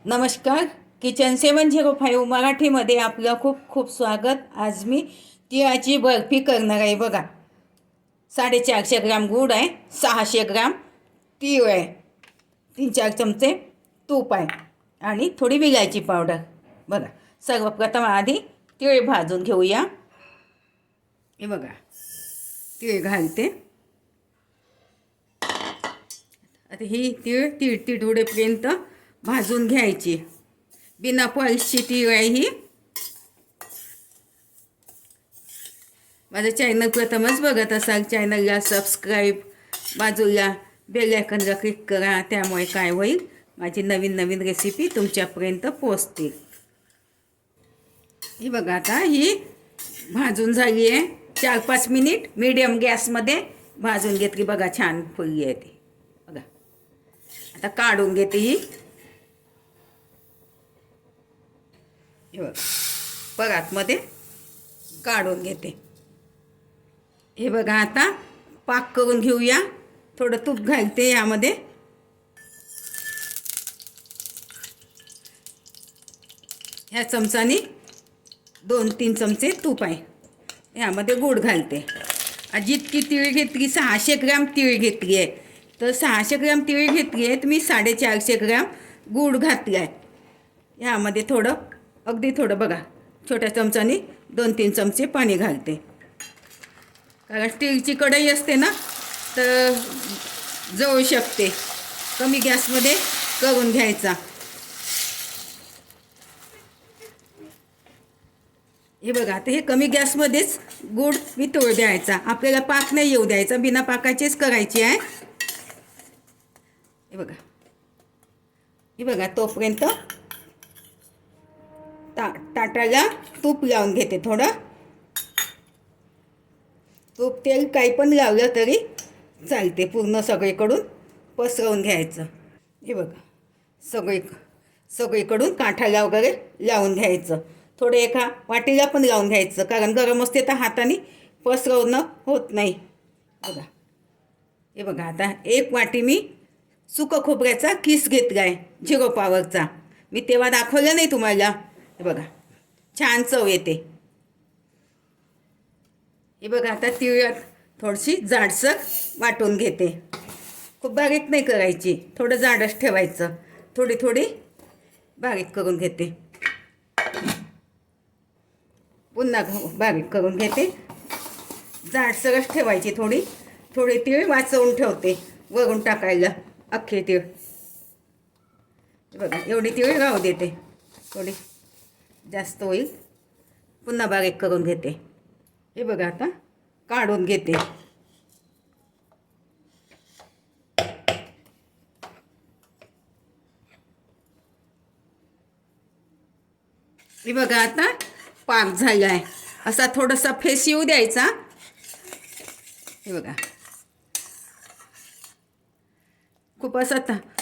नमस्कार. किचन 705 मराठीमध्ये आपलं खूप खूप स्वागत. आज मी तिळाची बर्फी करणार आहे. बघा, 450 ग्राम गूळ आहे, 600 ग्राम तीळ आहे, 3-4 चमचे तूप आहे आणि थोडी विलायची पावडर. बघा, सर्वप्रथम आधी तीळ भाजून घेऊया. हे बघा, तीळ घालते. आता ही तीळ तिळतिळुडेपर्यंत भाजून घ्यायची. बिना पॉलिशची तीळ आहे ही. माझं चॅनल प्रथमच बघत असाल, चॅनलला सबस्क्राईब, बाजूला बेल आयकॉनला क्लिक करा. त्यामुळे काय होईल, माझी नवीन नवीन रेसिपी तुमच्यापर्यंत पोहोचतील. ही बघा, आता ही भाजून झाली आहे. 4-5 मिनिट मीडियम गॅसमध्ये भाजून घेतली. बघा, छान फुलली आहे ती. बघा, आता काढून घेते ही. हे बघा, परातमध्ये काढून घेते. हे बघा, आता पाक करून घेऊया. थोडं तूप घालते यामध्ये. ह्या चमचाने 2-3 चमचे तूप आहे. यामध्ये गूळ घालते. जितकी तीळ घेतली, 600 ग्राम तीळ घेतली आहे, तर 600 ग्राम तीळ घेतली आहे तर मी 450 ग्राम गूळ घातला आहे. ह्यामध्ये अगदी थोडं बघा, छोट्या चमचाने 2-3 चमचे पाणी घालते. कारण स्टीलची कढई असते ना, तर जळू शकते. कमी गॅसमध्ये करून घ्यायचा. हे बघा, आता हे कमी गॅसमध्येच गूळ वितळू द्यायचा. आपल्याला पाक नाही येऊ द्यायचा, बिना पाकाचीच करायची आहे. हे बघा, तोपर्यंत ताटाला तूप लावून घेते. थोडं तूप तेल काही पण लावलं तरी चालते. पूर्ण सगळीकडून पसरवून घ्यायचं. हे बघा, सगळीकडून काठाला वगैरे लावून घ्यायचं. थोडं एका वाटीला पण लावून घ्यायचं, कारण गरम असते तर हाताने पसरवणं होत नाही. बघा, हे बघा, आता 1 वाटी मी सुकं खोबऱ्याचा किस घेतला आहे, 0 पॉवरचा. मी तेव्हा दाखवलं नाही तुम्हाला. हे बघा, छान चव येते. हे बघा, आता तीळ थोडीशी जाडसर वाटून घेते. खूप बारीक नाही करायची, थोडं जाडच ठेवायचं. थोडी बारीक करून घेते. पुन्हा बारीक करून घेते. जाडसरच ठेवायची. थोडी तीळ वाचवून ठेवते वरून टाकायला, अख्खे तीळ. बघा, एवढी तीळ राहू देते. थोडी जास्त होईल, पुन्हा बारीक करून घेते. हे बघा, आता काढून घेते. हे बघा, आता पाक झाला आहे. असा थोडासा फेस येऊ द्यायचा. हे बघा, खूप असा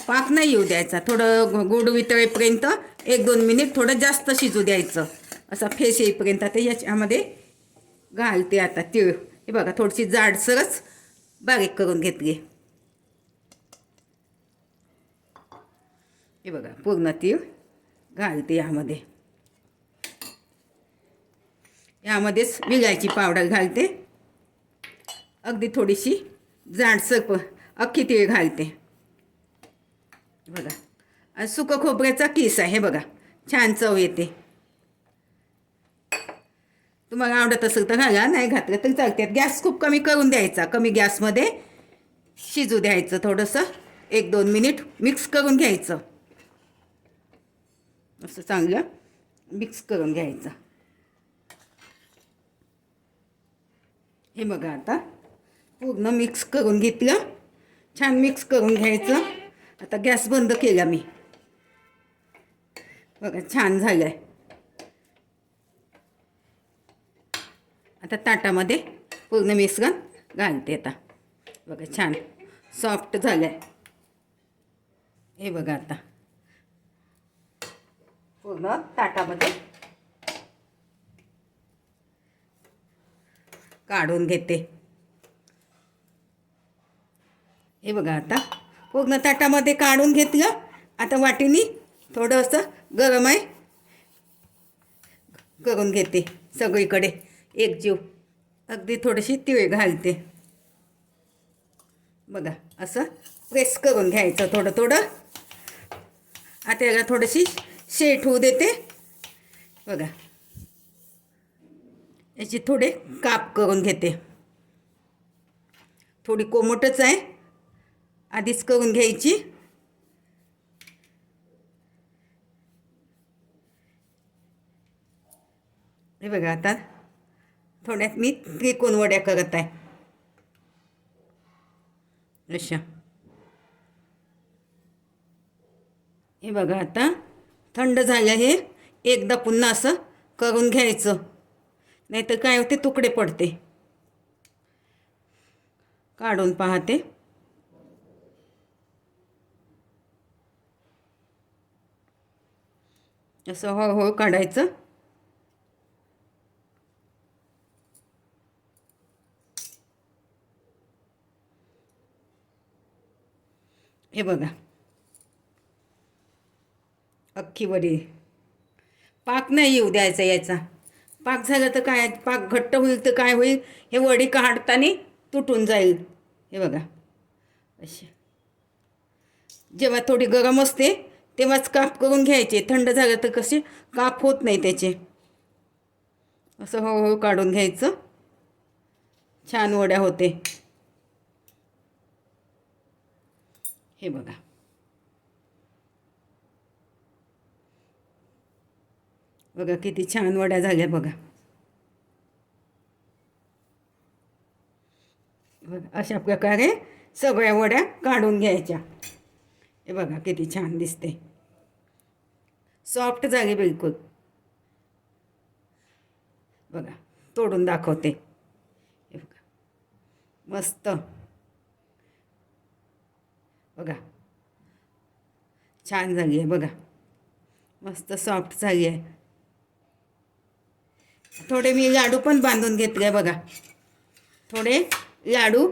पाक नाही येऊ द्यायचा. थोडं गूळ वितळेपर्यंत 1-2 मिनिट थोडं जास्त शिजू द्यायचं. असा फेस येईपर्यंत. आता याच्यामध्ये घालते आता तीळ. हे बघा, थोडीशी जाडसरच बारीक करून घेतली. हे बघा, पूर्ण तीळ घालते यामध्येच विलायची पावडर घालते. अगदी थोडीशी जाडसर अख्खी तीळ घालते. बघा, आणि सुकं खोबऱ्याचा किस आहे. हे बघा, छान चव येते. तुम्हाला आवडत असेल तर घाला, नाही घातलं तर चालते. गॅस खूप कमी करून द्यायचा. कमी गॅसमध्ये शिजू द्यायचं. थोडंसं 1-2 मिनिट मिक्स करून घ्यायचं. असं चांगलं मिक्स करून घ्यायचं. हे बघा, आता पूर्ण मिक्स करून घेतलं. छान मिक्स करून घ्यायचं. आता गॅस बंद केला मी. बघा, छान झालं आहे. आता ताटामध्ये पूर्ण मिश्रण घालते. आता बघा, छान सॉफ्ट झालं आहे. हे बघा, आता पूर्ण ताटामध्ये काढून घेते. हे बघा, आता पूर्ण ताटामध्ये काढून घेतलं. आता वाटीने थोडं असं गरम आहे करून घेते सगळीकडे एकजीव. अगदी थोडीशी तीळ घालते. बघा असं प्रेस करून घ्यायचं थोडं थोडं. आता याला थोडीशी शेट होऊ देते. बघा याची थोडे काप करून घेते. थोडी कोमटच आहे, आधीच करून घ्यायची. हे बघा आता थोड्यात मी त्रिकोण वड्या करत आहे अशा. हे बघा आता थंड झालं हे. एकदा पुन्हा असं करून घ्यायचं, नाहीतर काय होते तुकडे पडते. काढून पाहते. असं हळूहळू काढायचं. हे बघा अख्खी वडी. पाक नाही येऊ द्यायचा याचा. पाक झाला तर काय, पाक घट्ट होईल तर काय होईल, हे वडी काढताना तुटून जाईल. हे बघा अशी. जेव्हा थोडी गरम असते तेव्हाच काप करून घ्यायचे. थंड झालं तर कसे काप होत नाही त्याचे. असं हळूहळू काढून घ्यायचं. छान वड्या होते. हे बघा बघा किती छान वड्या झाल्या बघा. बघा अशा प्रकारे सगळ्या वड्या काढून घ्यायच्या. हे बघा किती छान दिसते. सॉफ्ट झाली बिलकुल. बघा तोडून दाखवते. हे बघा मस्त. बघा छान झाली आहे. बघा मस्त सॉफ्ट झाली आहे. थोडे मी लाडू पण बांधून घेतले. बघा थोडे लाडू,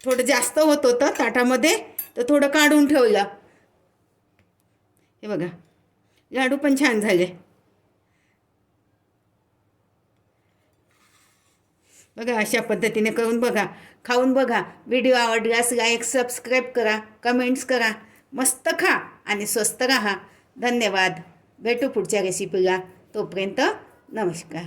थोडं जास्त होत होतं ताटामध्ये तर थोडं काढून ठेवलं. हे बघा लाडू पण छान झाले. बघा अशा पद्धतीने करून बघा, खाऊन बघा. व्हिडिओ आवडल्यास लाईक सबस्क्राईब करा, कमेंट्स करा. मस्त खा आणि स्वस्त राहा. धन्यवाद. भेटू पुढच्या रेसिपीला. तोपर्यंत नमस्कार.